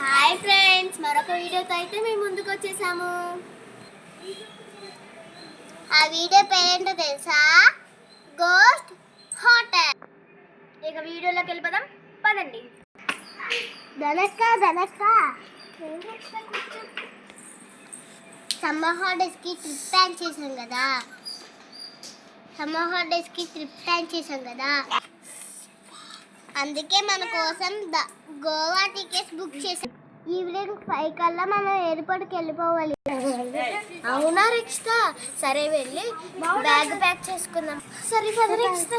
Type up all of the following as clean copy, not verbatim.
Hi friends, మరొక వీడియోతో అయితే మేము ముందుకు వచ్చేసాము. ఆ వీడియో పేరేంటో తెలుసా? Ghost hotel. ఇక వీడియోలోకి వెళ్ళిపోదాం, పదండి. సమ్మర్ హాలిడేస్కి ట్రిప్ ప్లాన్ చేసాం కదా. అందుకే మన కోసం గోవా టికెట్స్ బుక్ చేసాం. ఈవినింగ్ 5 కల్లా మనం ఎయిర్పోర్ట్కి వెళ్ళిపోవాలి. అవునా రిక్షిత? సరే వెళ్ళి బ్యాగ్ ప్యాక్ చేసుకుందాం. సరే పద రిక్షిత.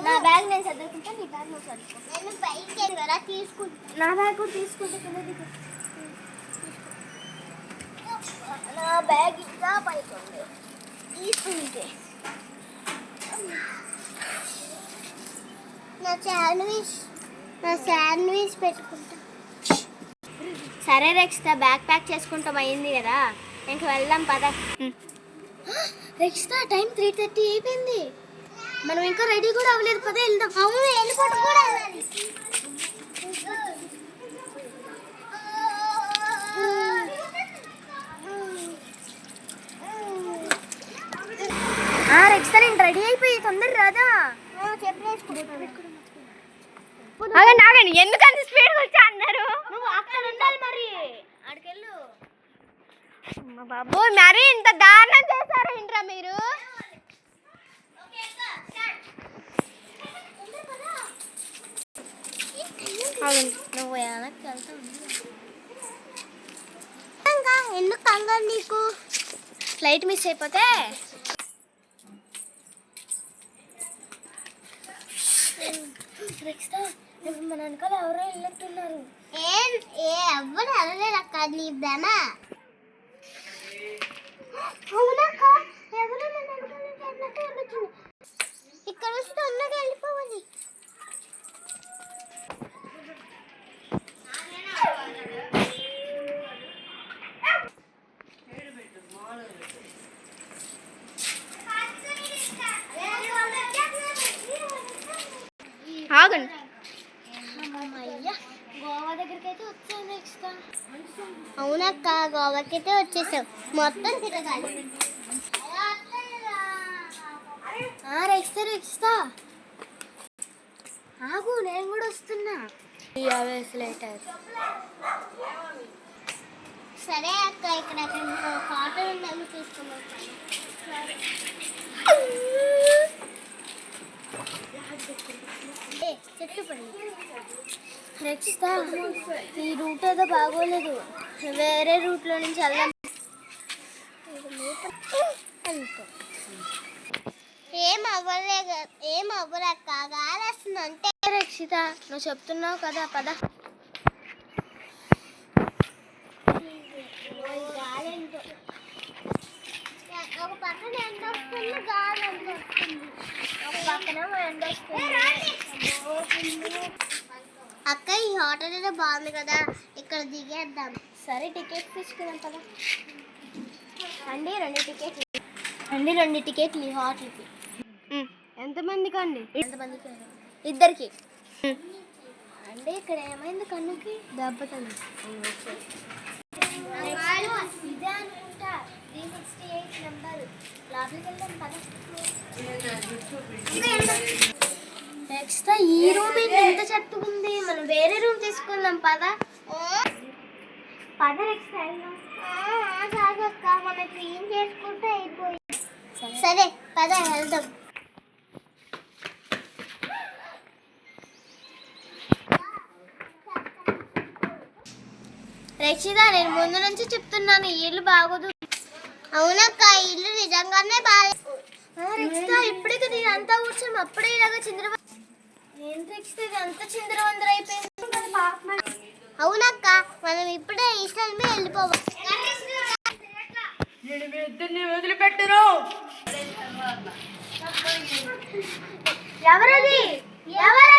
నా బ్యాగ్ నేను చదువుకుంటా, నీ బ్యాగ్ నువ్వు చదువుకో. నేను బయటికి వెళ్ళా తీసుకుంటా. నా బ్యాగ్ కూడా తీసుకుంటా. నా బ్యాగ్ ఇంకా పైకి ఉంది, తీసుకుంటే. నా శాండ్విచ్ పెట్టుకుంటా. సరే రిక్షిత, బ్యాగ్ ప్యాక్ చేసుకుంటాం, అయింది కదా, ఇంక వెళ్దాం పద. రిక్షిత, టైం 3:30 అయిపోయింది. మనం ఇంకా రెడీ కూడా అవ్వలేదు, పద వెళ్దాం. అవును, వెళ్ళిపోటు కూడా అవ్వాలి. రిక్షిత, నేను రెడీ అయిపోయి తొందర రాదా? ఆగండి, ఎందుకంత స్పీడ్ వచ్చా అన్నారు? నువ్వు అక్కడ ఉండాలి, మరి అక్కడికెళ్ళు. బాబు, మరి ఇంత దారుణం చేశారు ఏంట్రా మీరు? నువ్వు వెనక్కి వెళ్తావు. ఎందుకు కంగారు నీకు? ఫ్లైట్ మిస్ అయిపోతే మన వెనకాల ఎవరో వెళ్ళట్టున్నారు. ఎవరు వెళ్ళలేదు అక్క, నీ భ్రమ. అవునక్క, ఎవరు ఇక్కడ వస్తే తొందరగా వెళ్ళిపోవాలి. ఆగండి. గోవా దగ్గరికి అయితే వచ్చాను రిక్షిత. అవునక్క, గోవాకి అయితే వచ్చేసాం, మొత్తం తిరగాలి. రిక్షిత ఆగు, నేను కూడా వస్తున్నా. సరే అక్క, ఇక్కడ కాటన్ ఉందని తీసుకున్నాం. చెట్టు పడి రిక్షిత, ఈ రూట్ ఏదో బాగోలేదు, వేరే రూట్లో నుంచి వెళ్దాం. ఏం అవ్వలేక గాలి వస్తుంది అంటే. రిక్షిత, నువ్వు చెప్తున్నావు కదా, పద. ఒక పక్కన ఎండ వస్తుంది, గాలి ఎంత వస్తుంది, ఒక పక్కన ఎండ వస్తుంది. అక్క, ఈ హోటల్ ఏదో బాగుంది కదా, ఇక్కడ దిగేద్దాం. సరే, టికెట్స్ తీసుకున్నాం కదా. అండి 2 టికెట్లు ఈ హోటల్కి. ఎంతమందికి అండి? ఎంతమందికి? 2కి. అంటే ఇక్కడ ఏమైంది? కన్నుకి దెబ్బ తల్లి. ఇదే అనుకుంటా 368 నెంబర్. లోపలికి వెళ్దాం పద. నెక్స్ట్ ఈ రూమ్ ఎంత చెట్టుకుంది, మనం వేరే రూమ్ తీసుకుందాం పద. నెక్స్ట్ సాగక్క, మనం క్లీన్ చేసుకుంటే అయిపోయింది. సరే పద వెళ్దాం. రిక్షిత, నేను ముందు నుంచి చెప్తున్నాను, ఈ ఇల్లు బాగోదు. అవునక్క, ఈ ఇల్లు నిజంగానే బాగా. రిక్షిత, ఇప్పుడే కదా ఇదంతా కూర్చొని అప్పుడే ఇలాగా చిందరవందర అయిపోయింది. అవునక్క, మనం ఇప్పుడే ఈ స్టైల్ మీద వెళ్ళిపోవాలి. ఎవరది? ఎవరు?